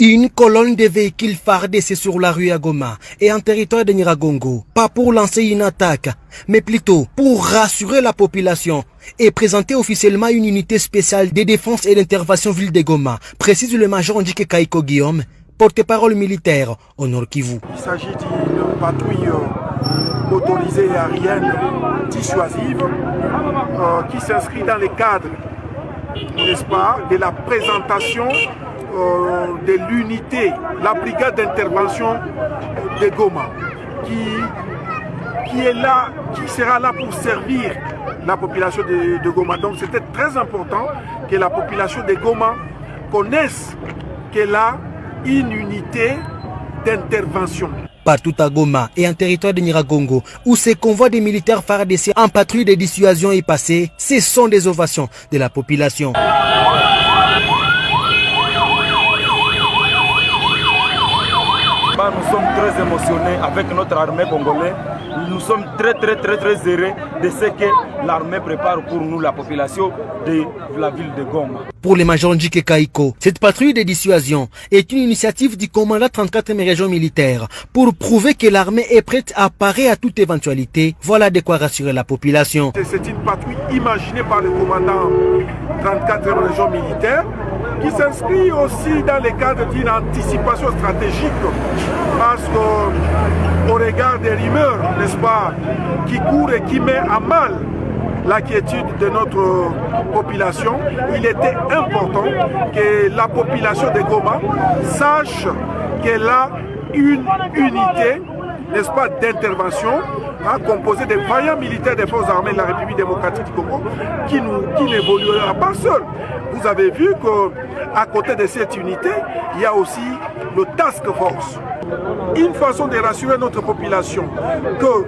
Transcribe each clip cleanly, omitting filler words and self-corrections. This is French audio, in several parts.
Une colonne de véhicules FARDC sur la rue à Goma et en territoire de Nyiragongo, pas pour lancer une attaque, mais plutôt pour rassurer la population et présenter officiellement une unité spéciale de défense et d'intervention ville de Goma, précise le major Ndjike Kaiko Guillaume, porte-parole militaire au Nord Kivu. Il s'agit d'une patrouille motorisée aérienne dissuasive qui s'inscrit dans les cadres, n'est-ce pas, de la présentation de l'unité, la brigade d'intervention de Goma, qui est là, qui sera là pour servir la population de Goma. Donc c'était très important que la population de Goma connaisse qu'elle a une unité d'intervention. Partout à Goma et en territoire de Nyiragongo, où ces convois des militaires FARDC en patrouille de dissuasion est passé, ce sont des ovations de la population. Nous sommes très émotionnés avec notre armée congolaise. Nous sommes très heureux de ce que l'armée prépare pour nous, la population de la ville de Goma. Pour le major Ndjike Kaiko, cette patrouille de dissuasion est une initiative du commandant 34e région militaire pour prouver que l'armée est prête à parer à toute éventualité. Voilà de quoi rassurer la population. C'est une patrouille imaginée par le commandant 34e région militaire qui s'inscrit aussi dans le cadre d'une anticipation stratégique parce qu'au regard des rumeurs, n'est-ce pas, qui courent et qui met à mal la quiétude de notre population, il était important que la population de Goma sache qu'elle a une unité, n'est-ce pas, d'intervention, composée de vaillants militaires des forces armées de la République démocratique du Congo qui n'évoluera pas seul. Vous avez vu qu'à côté de cette unité, il y a aussi le task force. Une façon de rassurer notre population que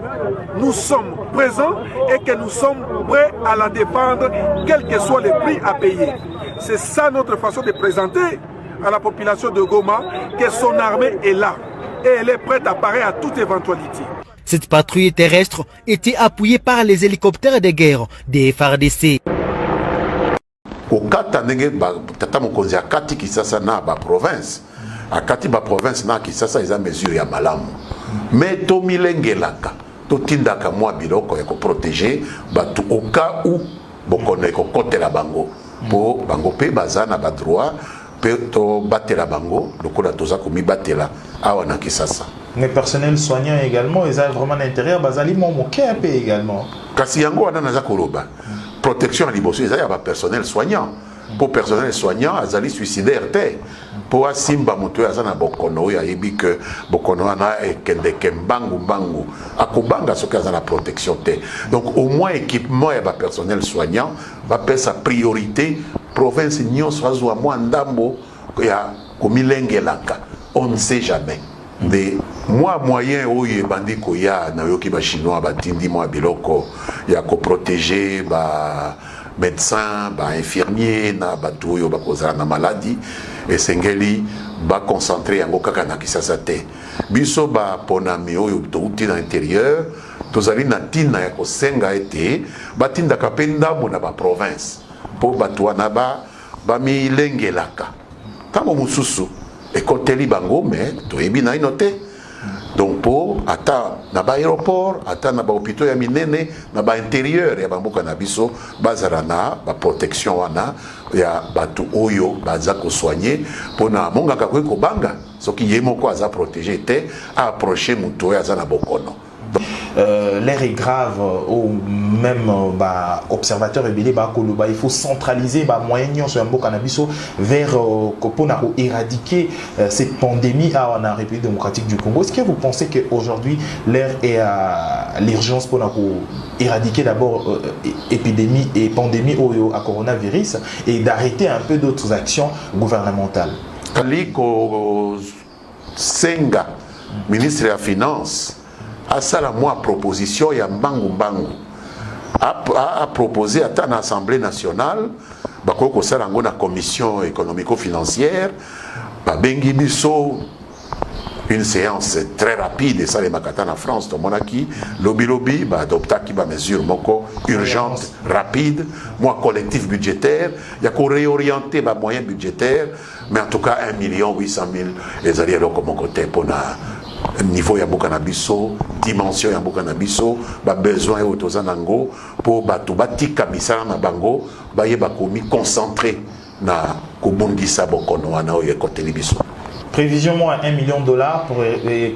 nous sommes présents et que nous sommes prêts à la défendre, quel que soit le prix à payer. C'est ça notre façon de présenter à la population de Goma que son armée est là et elle est prête à parer à toute éventualité. Cette patrouille terrestre était appuyée par les hélicoptères de guerre des FARDC. Okata ndenge tata mokonzi akati Kisasa na ba province akati ba province na Kisasa eza mesure ya malamu mais to milengelaka to tindaka mwa biloko ya ko protéger batu au cas où bokono ko kotela bango po bango pe bazana ba droit pe to batela bango lokola toza ko mi batela awa na Kisasa. Mais personnel soignant également ils ont vraiment l'intérieur bazali mo mokepe également kasi yango wana naza koloba protection à liboso, il y a un personnel soignant. Pour personnel soignant, azali suicidaire te. Pour Simba Moto, azana bokono ya yebi que bokono ana kende kembangu bangu. Akobanga ce qu'azana protection te. Donc au moins équipement et ba personnel soignant va faire sa priorité province nyonso azwa mwa ndambo ya komilengelaka. On ne sait jamais. De moi moyen oye bandi ko ya na yoki ba chinois ba tindi mo biloko ya ko protéger ba médecin ba infirmier na ba tuyo ba kozala na maladie et sengeli ba concentrer yango kaka na Kisasa te biso ba ponami oyo to uti na intérieur tozali na tina ya ko senga ete batinda kapenda mo na ba province po batwa na ba milengelaka tango mususu ekoteli bango mais toyebi na inote donc po ata na ba aéroport ata na ba hôpitaux ya minene na ba intérieur ya bamboka na biso bazala na ba protection wana ya batu oyo baza ko soigner pona mongaka ko banga soki yemoko aza protéger te a approcher muto oyo aza na bokono. L'air est grave ou même observateur et il faut centraliser les moyens sur un cannabis vers pour éradiquer cette pandémie en République démocratique du Congo. Est-ce que vous pensez qu'aujourd'hui l'air est à l'urgence pour éradiquer d'abord épidémie et pandémie au coronavirus et d'arrêter un peu d'autres actions gouvernementales? Kaliko Senga, ministre de la Finance, a ça la moi proposition ya mbangu a proposé à l'Assemblée nationale bako sala ngo na commission économico-financière ba bengi biso une séance très rapide et ça les makatan en France donc mon qui lobby bah adopta qui va mesure moko urgente rapide moi collectif budgétaire il y a qu'on réorienter bah moyens budgétaires mais en tout cas 1 800 000 les alliés comme mon côté pour na niveau ya boka na biso dimension ya boka na biso ba besoin autoza nango pour bato batika misala na bango ba yeba komi concentré na kobundisa bokono wana oyo ekoteli biso. Prévision moins $1 million pour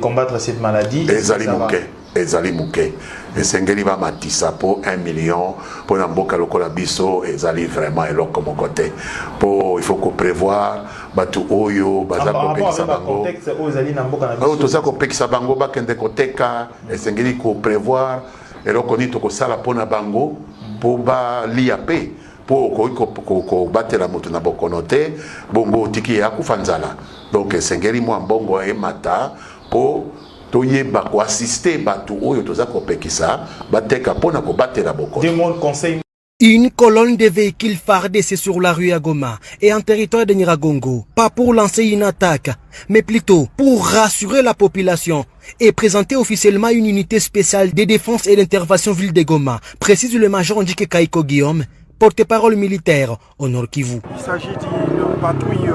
combattre cette maladie. Ezali muke. Esengeli ba matisa pour 1 million pour na mboka lokola biso ezali vraiment eloko mon côté. Pour il faut qu'on prévoir batu oyo baza ko pekisa bango. Contexte ozali na mboka na biso. Oyo toza ko pekisa bango ba kende koteka esengeli ko prévoir eloko ni to ko sala pona bango pour ba liape. Pour ko batela moto na bokonote bongo tiki ya kufanzala donc sengeli mo mbongo e mata po toyeba ko assister batu oyo toza ko pekisa bateka pona ko batela bokono. Demande conseil. Une colonne de véhicules fardés sur la rue à Goma et en territoire de Nyiragongo, pas pour lancer une attaque, mais plutôt pour rassurer la population et présenter officiellement une unité spéciale de défense et d'intervention ville de Goma, précise le major Ndjike Kaiko Guillaume, porte-parole militaire au Nord Kivu. Il s'agit d'une patrouille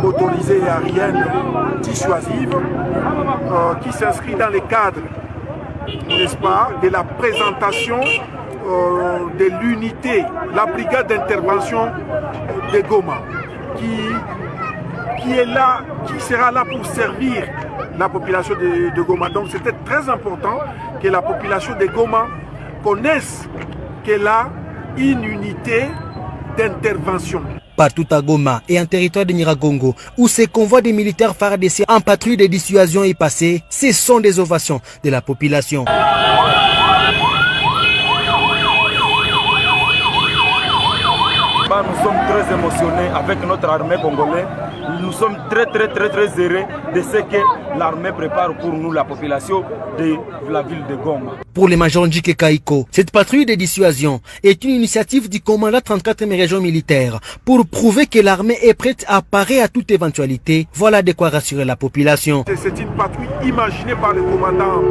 motorisée aérienne dissuasive qui s'inscrit dans le cadre, n'est-ce pas, de la présentation de l'unité, la brigade d'intervention de Goma, qui est là, qui sera là pour servir la population de Goma. Donc c'était très important que la population de Goma connaisse qu'elle a une unité d'intervention. Partout à Goma et en territoire de Nyiragongo, où ces convois des militaires FARDC en patrouille de dissuasion est passé, ce sont des ovations de la population. Nous sommes très émotionnés avec notre armée congolaise. Nous sommes très heureux de ce que l'armée prépare pour nous, la population de la ville de Goma. Pour le major Ndjike Kaiko, cette patrouille de dissuasion est une initiative du commandant 34e région militaire pour prouver que l'armée est prête à parer à toute éventualité. Voilà de quoi rassurer la population. C'est une patrouille imaginée par le commandant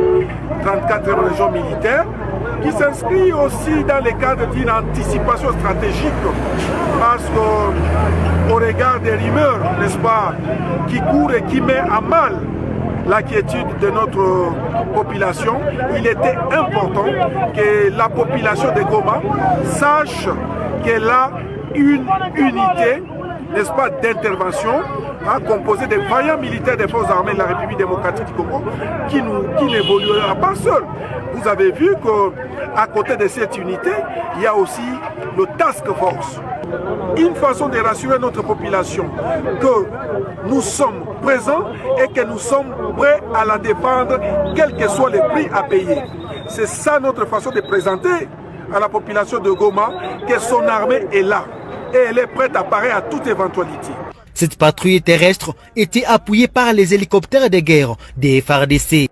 34e région militaire qui s'inscrit aussi dans le cadre d'une anticipation stratégique parce qu'au regard des rumeurs, n'est-ce pas, qui courent et qui met à mal l'inquiétude de notre population, il était important que la population de Goma sache qu'elle a une unité, n'est-ce pas, d'intervention composée de vaillants militaires des forces armées de la République démocratique du Congo qui n'évoluera pas seul. Vous avez vu qu'à côté de cette unité, il y a aussi le task force. Une façon de rassurer notre population que nous sommes présents et que nous sommes prêts à la défendre, quel que soit le prix à payer. C'est ça notre façon de présenter à la population de Goma que son armée est là et elle est prête à parer à toute éventualité. Cette patrouille terrestre était appuyée par les hélicoptères de guerre des FARDC.